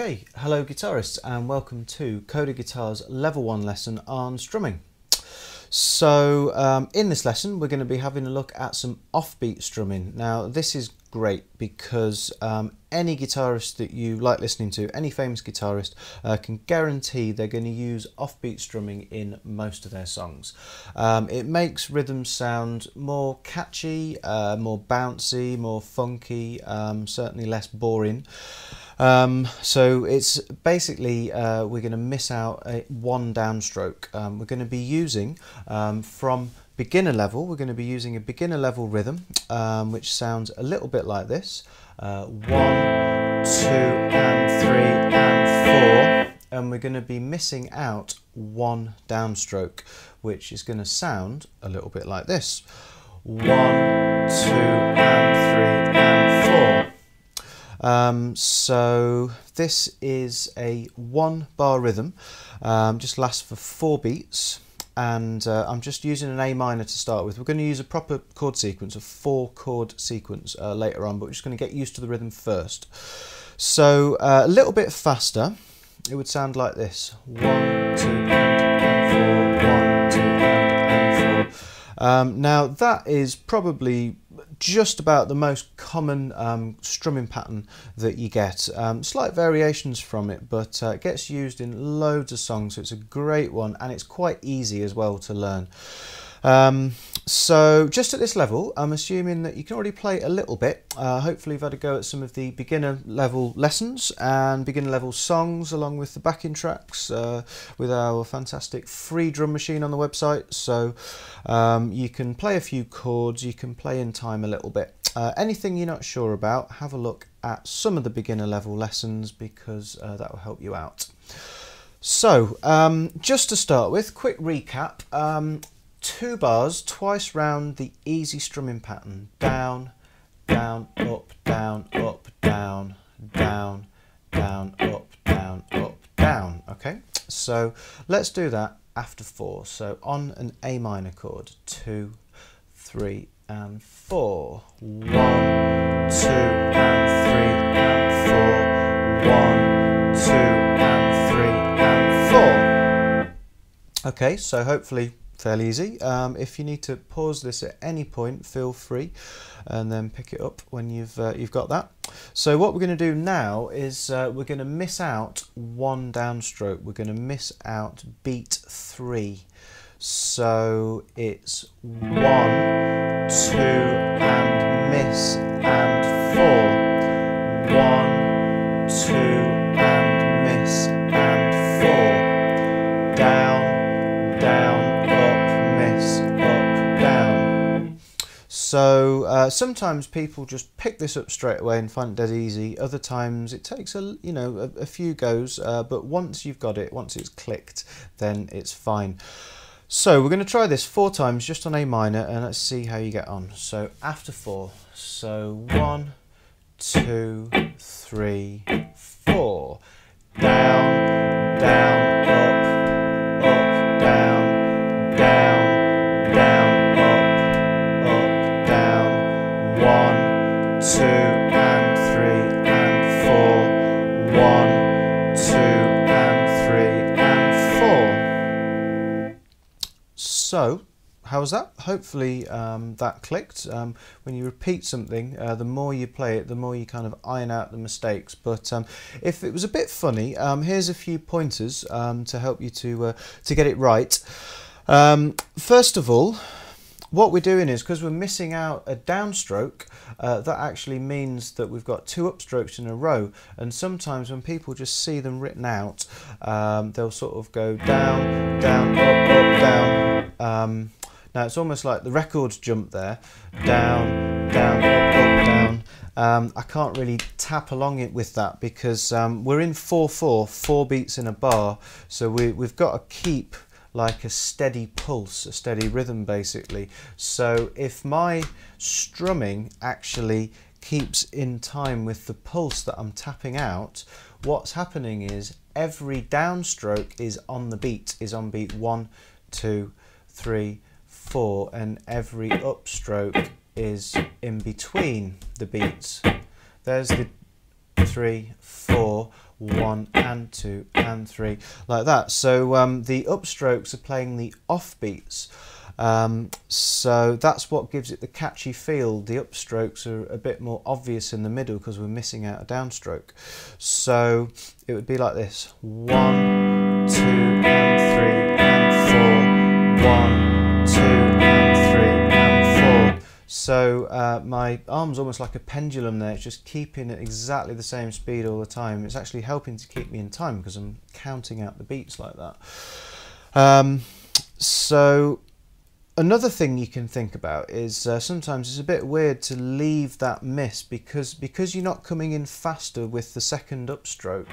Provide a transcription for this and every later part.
Okay, hello guitarists and welcome to Coda Guitar's Level 1 lesson on strumming. So in this lesson we're going to be having a look at some offbeat strumming. Now this is great because any guitarist that you like listening to, any famous guitarist, can guarantee they're going to use offbeat strumming in most of their songs. It makes rhythms sound more catchy, more bouncy, more funky, certainly less boring. So it's basically we're going to miss out one downstroke. We're going to be using from beginner level, we're going to be using a beginner level rhythm which sounds a little bit like this. 1, 2 and 3 and 4, and we're going to be missing out one downstroke, which is going to sound a little bit like this. 1, 2 and 3 and 4. So this is a 1-bar rhythm, just lasts for 4 beats, and I'm just using an A minor to start with. We're going to use a proper chord sequence, a 4-chord sequence later on, but we're just going to get used to the rhythm first. So a little bit faster, it would sound like this: 1, 2 and 4, 1, 2 and 4. Now that is probably just about the most common strumming pattern that you get. Slight variations from it, but it gets used in loads of songs, so it's a great one and it's quite easy as well to learn. So just at this level, I'm assuming that you can already play a little bit. Hopefully you've had a go at some of the beginner level lessons and beginner level songs, along with the backing tracks with our fantastic free drum machine on the website. So you can play a few chords, you can play in time a little bit. Anything you're not sure about, have a look at some of the beginner level lessons, because that will help you out. So just to start with, quick recap. 2 bars twice round the easy strumming pattern: down, down, up, down, up, down, down, down, up, down, up, down. Okay, so let's do that after 4. So on an A minor chord, 2, 3 and 4. 1, 2 and 3 and 4. 1, 2 and 3 and 4. Okay, so hopefully fairly easy. If you need to pause this at any point, feel free, and then pick it up when you've got that. So what we're going to do now is we're going to miss out one downstroke. We're going to miss out beat 3. So it's 1, 2 and miss and 4. 1, 2 and miss and 4. Down, down, so sometimes people just pick this up straight away and find it dead easy. Other times it takes a few goes, but once you've got it, once it's clicked, then it's fine. So we're going to try this 4 times just on A minor, and let's see how you get on. So after 4, so 1, 2, 3, 4. Down, down, up, down, down, down, up, down. 1, 2 and 3 and 4. 1, 2 and 3 and 4. So how was that? Hopefully that clicked. When you repeat something, the more you play it, the more you kind of iron out the mistakes. But if it was a bit funny, here's a few pointers to help you to get it right. First of all, what we're doing is, because we're missing out a downstroke, that actually means that we've got 2 upstrokes in a row, and sometimes when people just see them written out, they'll sort of go down, down, up, up, down. Now it's almost like the records jump there: down, down, up, up, down. I can't really tap along it with that because we're in 4/4, 4 beats in a bar, so we've got to keep like a steady pulse, a steady rhythm basically. So if my strumming actually keeps in time with the pulse that I'm tapping out, what's happening is every downstroke is on the beat, is on beat 1, 2, 3, 4, and every upstroke is in between the beats. There's the 3, 4. 1 and 2 and 3, like that. So the upstrokes are playing the offbeats. So that's what gives it the catchy feel. The upstrokes are a bit more obvious in the middle because we're missing out a downstroke. So it would be like this: 1, 2 and 3 and 4, 1, 2 and 3 and 4. So my arm's almost like a pendulum there. It's just keeping at exactly the same speed all the time. It's actually helping to keep me in time because I'm counting out the beats like that. So another thing you can think about is sometimes it's a bit weird to leave that miss because you're not coming in faster with the second upstroke.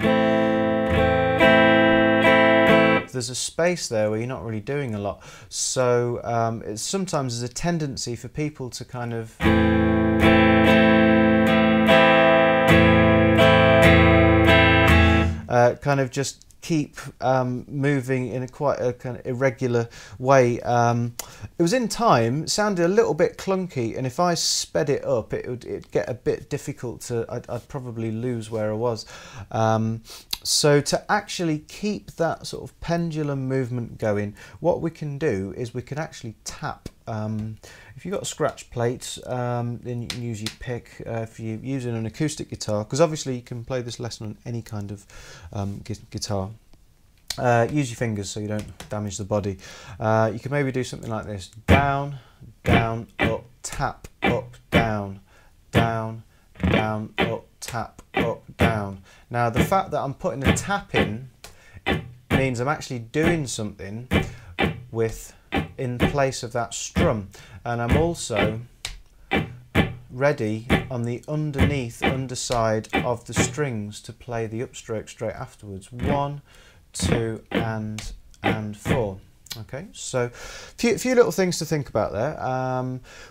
There's a space there where you're not really doing a lot. So sometimes there's a tendency for people to kind of just keep moving in quite a kind of irregular way. It was in time, it sounded a little bit clunky, and if I sped it up it'd get a bit difficult to, I'd probably lose where I was. So to actually keep that sort of pendulum movement going, what we can do is we can actually tap. If you've got a scratch plate, then you can use your pick. If you're using an acoustic guitar, because obviously you can play this lesson on any kind of guitar, use your fingers so you don't damage the body. You can maybe do something like this: down, down, up, tap, up, down, down, down, up, tap, up, down. Now the fact that I'm putting a tap in means I'm actually doing something in place of that strum, and I'm also ready on the underside of the strings to play the upstroke straight afterwards. 1, 2 and 4. Okay, so a few little things to think about there.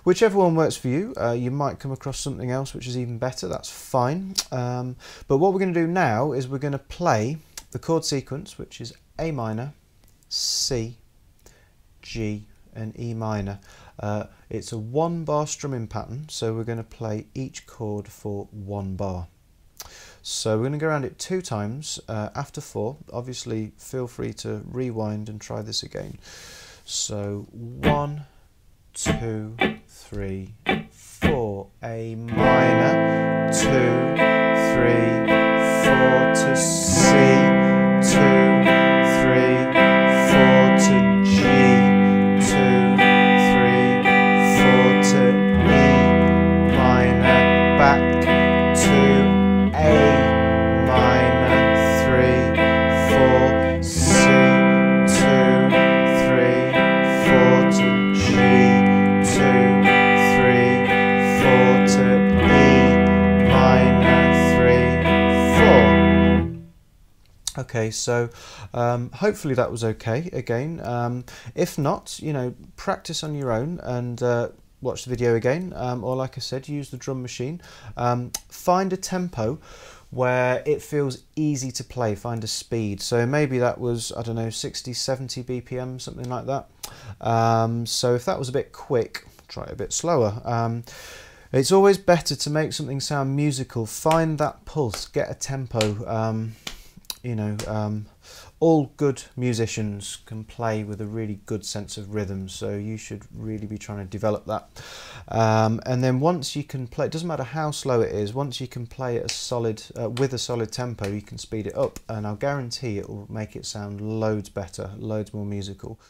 Whichever one works for you. You might come across something else which is even better, that's fine. But what we're going to do now is we're going to play the chord sequence, which is A minor, C, G and E minor. It's a 1-bar strumming pattern, so we're going to play each chord for 1 bar. So we're going to go around it 2 times after 4. Obviously feel free to rewind and try this again. So 1, 2, 3, 4, A minor, 2, 3, 4 to C, 2, 3, 4 to G, 2, 3, 4 to E minor, back to A minor, 3, 4, C, 2, 3, 4 to G, 2, 3, 4 to E minor, 3, 4. Okay, so hopefully that was okay again. If not, you know, practice on your own and watch the video again, or like I said, use the drum machine. Find a tempo where it feels easy to play, find a speed. So maybe that was, I don't know, 60, 70 BPM, something like that. So if that was a bit quick, try it a bit slower. It's always better to make something sound musical. Find that pulse, get a tempo. You know, all good musicians can play with a really good sense of rhythm, so you should really be trying to develop that. And then once you can play, it doesn't matter how slow it is, once you can play it with a solid tempo, you can speed it up, and I'll guarantee it will make it sound loads better, loads more musical.